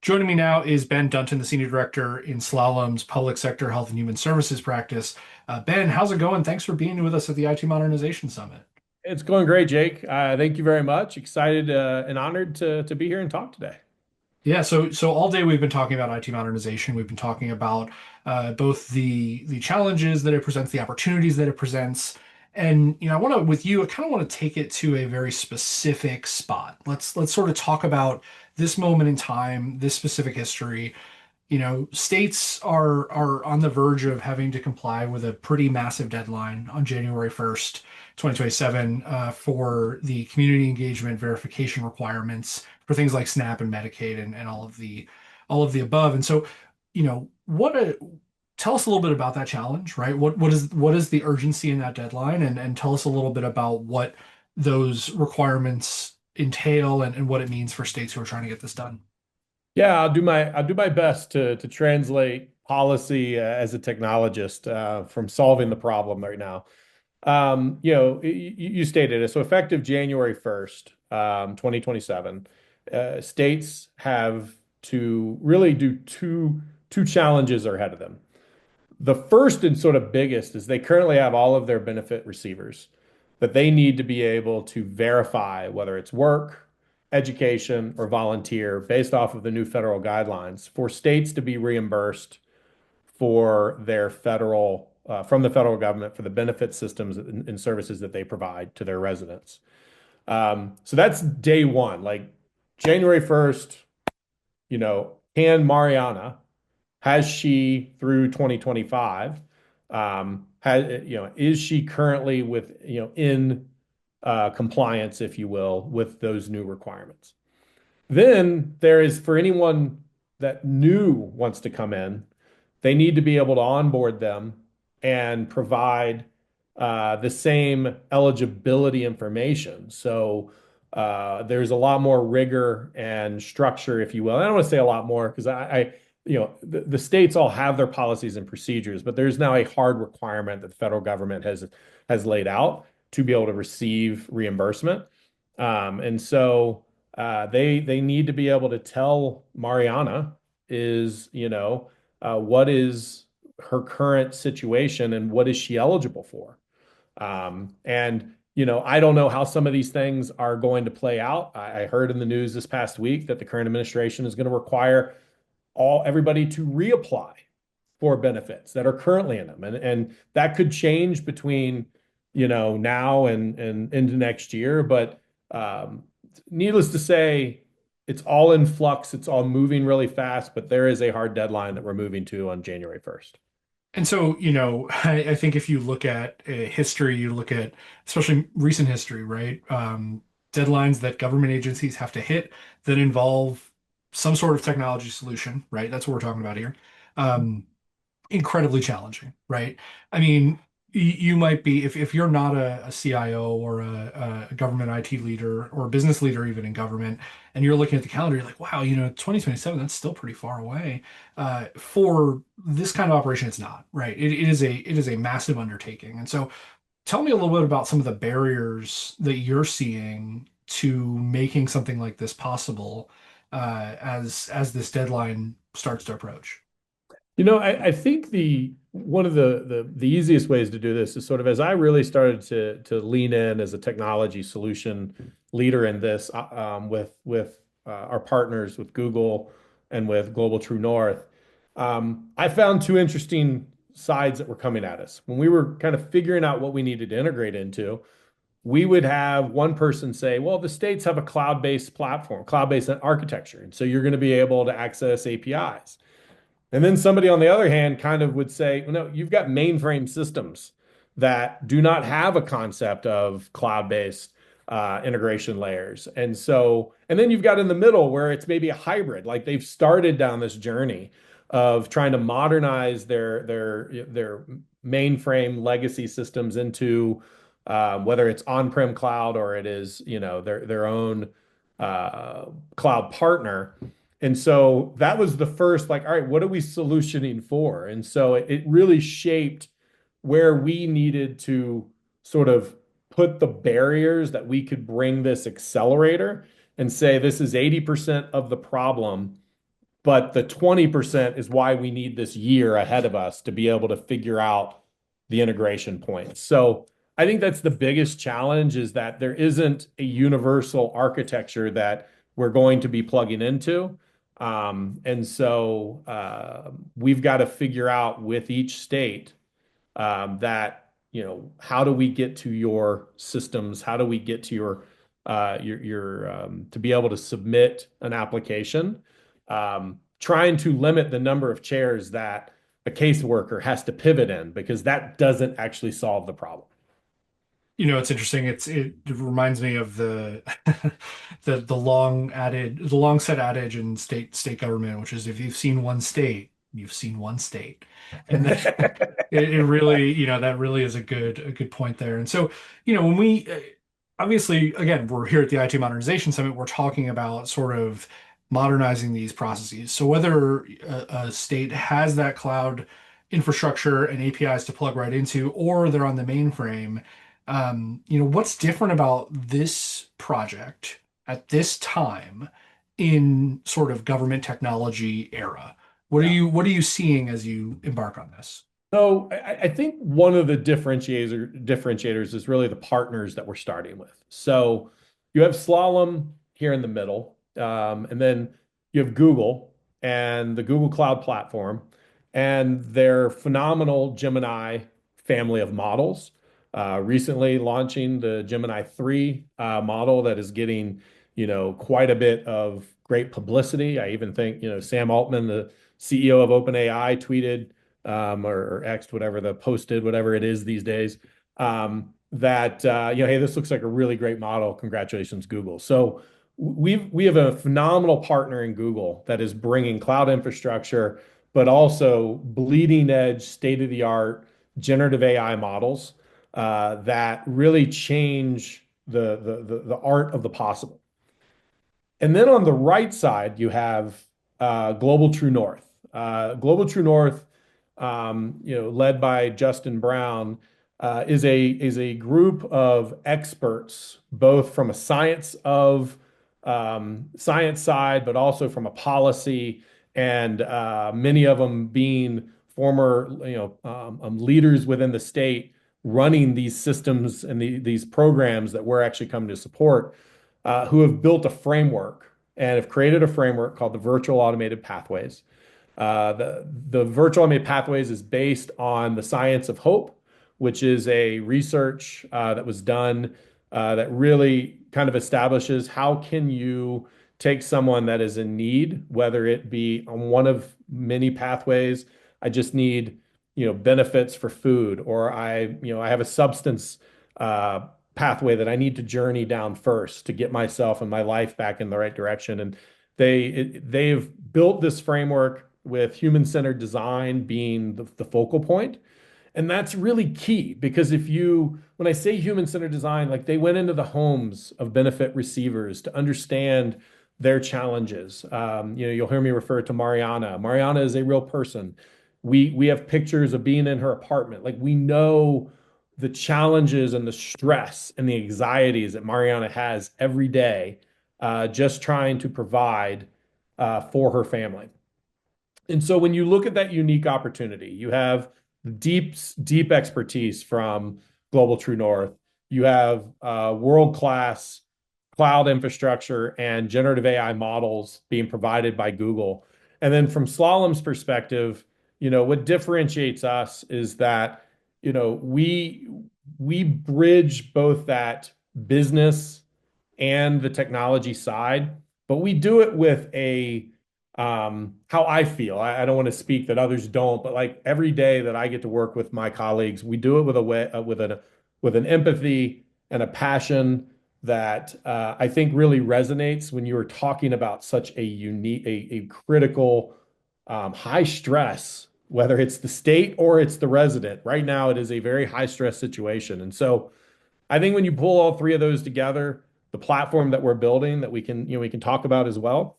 Joining me now is Ben Dunton, the Senior Director in Slalom's Public Sector Health and Human Services practice. Ben, how's it going? Thanks for being with us at the IT Modernization Summit. It's going great, Jake. Thank you very much. Excited and honored to be here and talk today. Yeah, so all day we've been talking about IT modernization. We've been talking about both the challenges that it presents, the opportunities that it presents, and I want to with you. I kind of want to take it to a very specific spot. Let's sort of talk about this moment in time, this specific history. States are on the verge of having to comply with a pretty massive deadline on January 1st, 2027, for the community engagement verification requirements for things like SNAP and Medicaid and all of the above. And so, tell us a little bit about that challenge, right? What is the urgency in that deadline, and tell us a little bit about what those requirements entail and what it means for states who are trying to get this done. Yeah, I'll do my best to translate policy as a technologist from solving the problem right now. You stated it. So effective January 1st, 2027, states have to really do two challenges are ahead of them. The first and sort of biggest is they currently have all of their benefit receivers that they need to be able to verify whether it's work, education, or volunteer based off of the new federal guidelines for states to be reimbursed for their from the federal government for the benefit systems and services that they provide to their residents. So that's day one, like January 1st, can Mariana has she through 2025 is she currently in compliance, if you will, with those new requirements? Then there is for anyone that new wants to come in, they need to be able to onboard them and provide the same eligibility information. So there's a lot more rigor and structure, if you will. And I don't want to say a lot more because the states all have their policies and procedures, but there's now a hard requirement that the federal government has laid out to be able to receive reimbursement. And so they need to be able to tell Mariana what is her current situation and what is she eligible for. I don't know how some of these things are going to play out. I heard in the news this past week that the current administration is going to require everybody to reapply for benefits that are currently in them. And that could change between, now and into next year. But needless to say, it's all in flux. It's all moving really fast, but there is a hard deadline that we're moving to on January 1st. And so, I think if you look at history, you look at especially recent history, right? Deadlines that government agencies have to hit that involve some sort of technology solution, right? That's what we're talking about here. Um, Incredibly challenging, right? I mean, you might be if you're not a CIO or a government IT leader or a business leader even in government, and you're looking at the calendar, you're like, wow, 2027, that's still pretty far away. For this kind of operation, it's not, right? It is a massive undertaking. And so tell me a little bit about some of the barriers that you're seeing to making something like this possible as this deadline starts to approach. I think the one of the easiest ways to do this is sort of as I really started to lean in as a technology solution leader in this with our partners with Google and with Global True North. I found two interesting sides that were coming at us when we were kind of figuring out what we needed to integrate into. We would have one person say, well, the states have a cloud-based platform, cloud-based architecture, and so you're going to be able to access APIs. And then somebody on the other hand kind of would say, well, no, you've got mainframe systems that do not have a concept of cloud-based integration layers. And then you've got in the middle where it's maybe a hybrid, like they've started down this journey of trying to modernize their mainframe legacy systems into whether it's on-prem cloud or it is, their own cloud partner. And so that was the first, like, all right, what are we solutioning for? And so it really shaped where we needed to sort of put the barriers that we could bring this accelerator and say, this is 80% of the problem. but the 20% is why we need this year ahead of us to be able to figure out the integration points. So I think that's the biggest challenge is that there isn't a universal architecture that we're going to be plugging into. And so we've got to figure out with each state that, how do we get to your systems? How do we get to your to be able to submit an application? Trying to limit the number of chairs that a caseworker has to pivot in because that doesn't actually solve the problem. It's interesting. It reminds me of the the long set adage in state government, which is if you've seen one state, you've seen one state. And it really, that really is a good point there. And so, when we obviously, again, we're here at the IT Modernization Summit, we're talking about sort of modernizing these processes. So whether a state has that cloud infrastructure and APIs to plug right into, or they're on the mainframe, what's different about this project at this time in sort of government technology era? Yeah. What are you seeing as you embark on this? So I think one of the differentiators is really the partners that we're starting with. So you have Slalom here in the middle, and then you have Google and the Google Cloud Platform and their phenomenal Gemini family of models. Recently launching the Gemini 3 model that is getting, quite a bit of great publicity. I even think, Sam Altman, the CEO of OpenAI, tweeted or X'd, whatever the posted, whatever it is these days, that hey, this looks like a really great model. Congratulations, Google. So we have a phenomenal partner in Google that is bringing cloud infrastructure, but also bleeding edge, state of the art generative AI models that really change the art of the possible. And then on the right side, you have Global True North. Global True North, led by Justin Brown, is a group of experts, both from a science side, but also from a policy, and many of them being former, leaders within the state running these systems and these programs that we're actually coming to support who have built a framework and have created a framework called the Virtual Automated Pathways. The Virtual Automated Pathways is based on the science of hope, which is a research that was done that really kind of establishes how can you take someone that is in need, whether it be on one of many pathways. I just need, benefits for food, or I have a substance pathway that I need to journey down first to get myself and my life back in the right direction. And they've built this framework with human-centered design being the focal point. And that's really key because when I say human-centered design, like they went into the homes of benefit receivers to understand their challenges. You'll hear me refer to Mariana. Mariana is a real person. We have pictures of being in her apartment. Like we know the challenges and the stress and the anxieties that Mariana has every day, just trying to provide for her family. And so when you look at that unique opportunity, you have deep, deep expertise from Global True North. You have world-class cloud infrastructure and generative AI models being provided by Google. And then from Slalom's perspective, what differentiates us is that, we bridge both that business and the technology side, but we do it with how I feel. I don't want to speak that others don't, but like every day that I get to work with my colleagues, we do it with a way, with an empathy and a passion that I think really resonates when you are talking about such a unique, a critical, high stress, whether it's the state or it's the resident. Right now, it is a very high stress situation, and so I think when you pull all three of those together, the platform that we're building that we can talk about as well,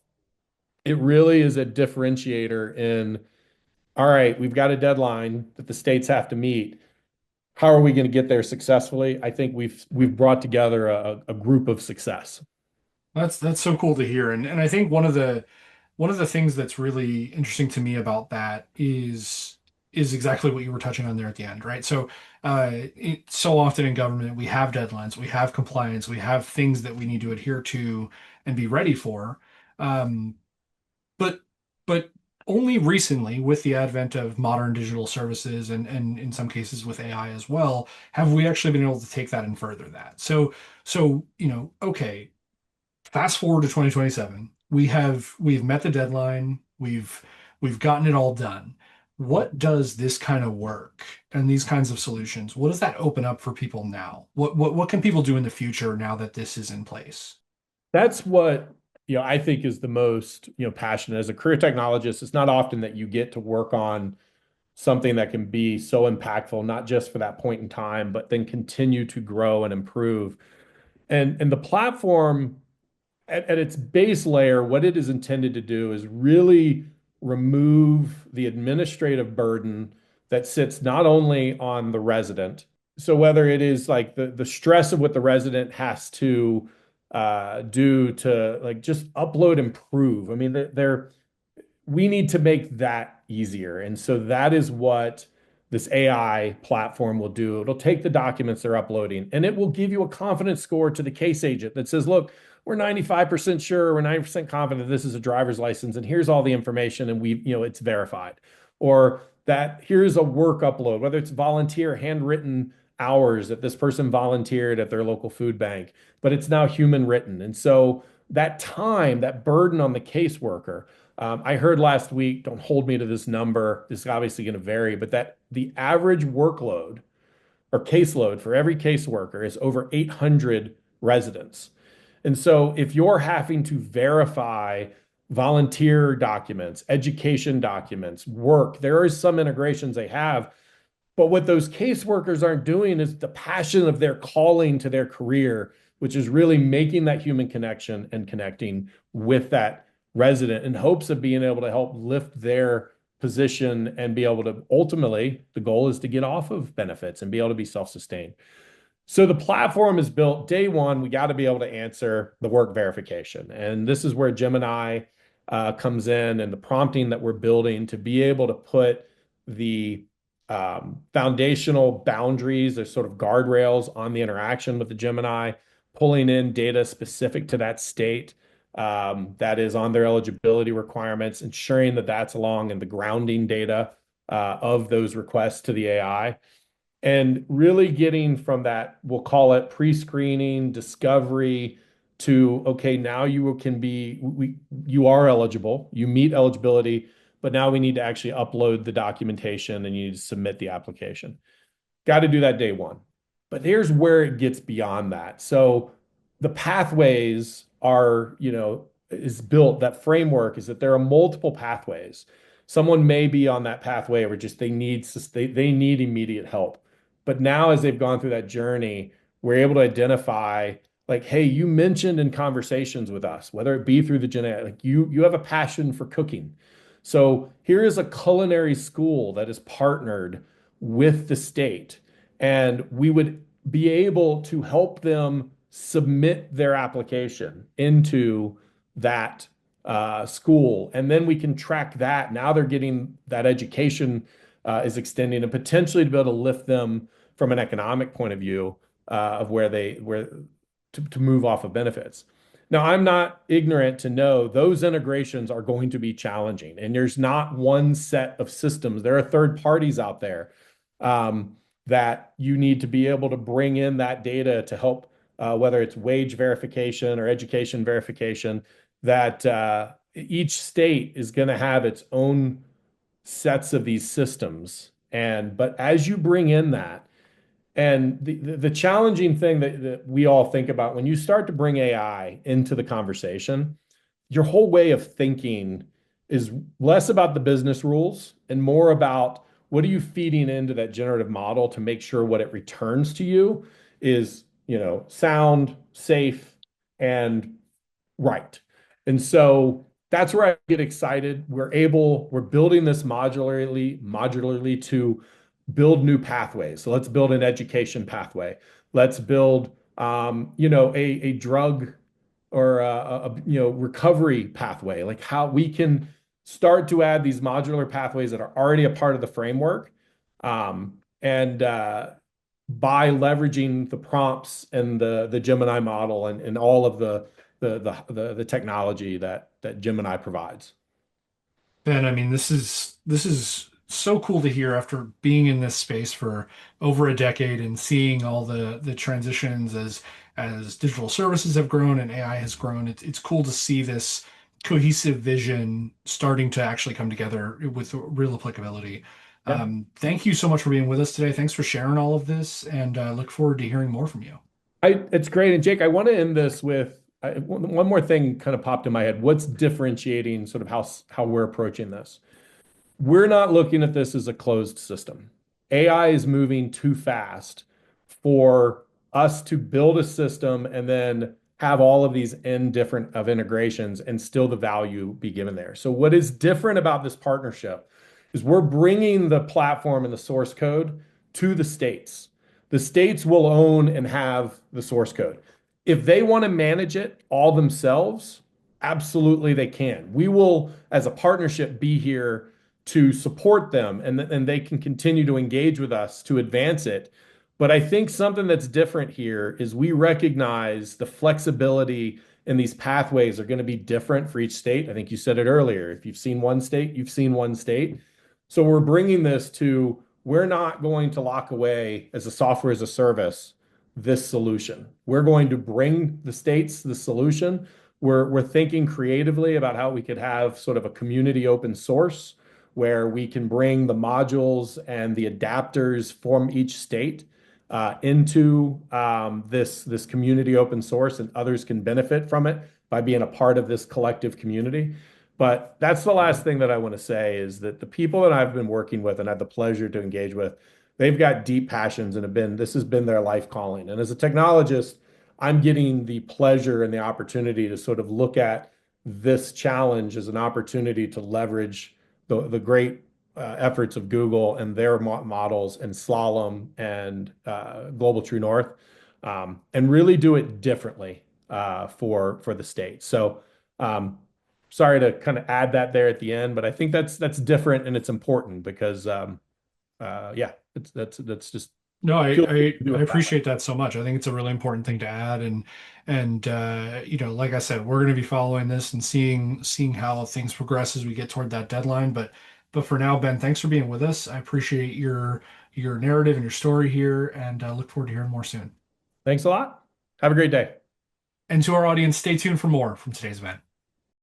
it really is a differentiator in, all right, we've got a deadline that the states have to meet. How are we going to get there successfully? I think we've brought together a group of success. That's so cool to hear. And I think one of the one of the things that's really interesting to me about that is exactly what you were touching on there at the end, right? So, so often in government, we have deadlines, we have compliance, we have things that we need to adhere to and be ready for. Um, but but only recently, with the advent of modern digital services and in some cases with AI as well, have we actually been able to take that and further that. So, okay, fast forward to 2027. We've met the deadline. We've gotten it all done. What does this kind of work and these kinds of solutions, what does that open up for people now? What can people do in the future now that this is in place? That's what, I think is the most, passionate. As a career technologist, it's not often that you get to work on something that can be so impactful, not just for that point in time, but then continue to grow and improve. And the platform at its base layer, what it is intended to do is really remove the administrative burden that sits not only on the resident. So whether it is like the stress of what the resident has to do to like just upload and prove. I mean, they're we need to make that easier. And so that is what this AI platform will do. It'll take the documents they're uploading and it will give you a confidence score to the case agent that says, look, we're 95% sure, we're 90% confident this is a driver's license, and here's all the information, and it's verified. Or that here's a work upload, whether it's volunteer, handwritten hours that this person volunteered at their local food bank, but it's now human written. And so that time, that burden on the caseworker, I heard last week, don't hold me to this number, this is obviously going to vary, but that the average workload or caseload for every caseworker is over 800 residents. And so if you're having to verify volunteer documents, education documents, work, there are some integrations they have, but what those caseworkers aren't doing is the passion of their calling to their career, which is really making that human connection and connecting with that resident in hopes of being able to help lift their position and be able to ultimately, the goal is to get off of benefits and be able to be self-sustained. So the platform is built day one. We got to be able to answer the work verification. And this is where Gemini comes in and the prompting that we're building to be able to put the foundational boundaries or sort of guardrails on the interaction with the Gemini, pulling in data specific to that state that is on their eligibility requirements, ensuring that that's along in the grounding data of those requests to the AI and really getting from that, we'll call it pre-screening, discovery to, okay, now you are eligible, you meet eligibility, but now we need to actually upload the documentation and you need to submit the application. Got to do that day one. But here's where it gets beyond that. So the pathways are, is built, that framework is that there are multiple pathways. Someone may be on that pathway or just they need immediate help. But now as they've gone through that journey, we're able to identify like, hey, you mentioned in conversations with us, whether it be through the genetic, like you have a passion for cooking. So here is a culinary school that is partnered with the state, and we would be able to help them submit their application into that school, and then we can track that. Now they're getting that education is extending, and potentially to be able to lift them from an economic point of view of where to move off of benefits. Now, I'm not ignorant to know those integrations are going to be challenging, and there's not one set of systems. There are third parties out there that you need to be able to bring in that data to help, whether it's wage verification or education verification, that each state is going to have its own sets of these systems. But as you bring in that, and the challenging thing that we all think about when you start to bring AI into the conversation, your whole way of thinking is less about the business rules and more about what are you feeding into that generative model to make sure what it returns to you is, sound, safe, and right. And so that's where I get excited. We're building this modularly to build new pathways. So let's build an education pathway. Let's build, a drug or recovery pathway, like how we can start to add these modular pathways that are already a part of the framework, and by leveraging the prompts and the Gemini model and all of the technology that Gemini provides. Ben, I mean, this is so cool to hear after being in this space for over a decade and seeing all the transitions as digital services have grown and AI has grown. It's cool to see this cohesive vision starting to actually come together with real applicability. Yeah. Thank you so much for being with us today. Thanks for sharing all of this, and look forward to hearing more from you. It's great. And Jake, I want to end this with one more thing kind of popped in my head. What's differentiating sort of how we're approaching this? We're not looking at this as a closed system. AI is moving too fast for us to build a system and then have all of these n different of integrations and still the value be given there. So what is different about this partnership is we're bringing the platform and the source code to the states. The states will own and have the source code. If they want to manage it all themselves, absolutely they can. We will, as a partnership, be here to support them, and they can continue to engage with us to advance it. But I think something that's different here is we recognize the flexibility in these pathways are going to be different for each state. I think you said it earlier. If you've seen one state, you've seen one state. So we're bringing this to, we're not going to lock away as a software as a service this solution. We're going to bring the states the solution. We're thinking creatively about how we could have sort of a community open source where we can bring the modules and the adapters from each state into this community open source, and others can benefit from it by being a part of this collective community. But that's the last thing that I want to say is that the people that I've been working with and had the pleasure to engage with, they've got deep passions and this has been their life calling. And as a technologist, I'm getting the pleasure and the opportunity to sort of look at this challenge as an opportunity to leverage the great efforts of Google and their models and Slalom and Global True North, and really do it differently for the state. So sorry to kind of add that there at the end, but I think that's different and it's important because yeah, that's just No, feel free to do I it that way. appreciate that so much. I think it's a really important thing to add, and like I said, we're going to be following this and seeing how things progress as we get toward that deadline. But for now, Ben, thanks for being with us. I appreciate your narrative and your story here, and look forward to hearing more soon. Thanks a lot. Have a great day. And to our audience, stay tuned for more from today's event.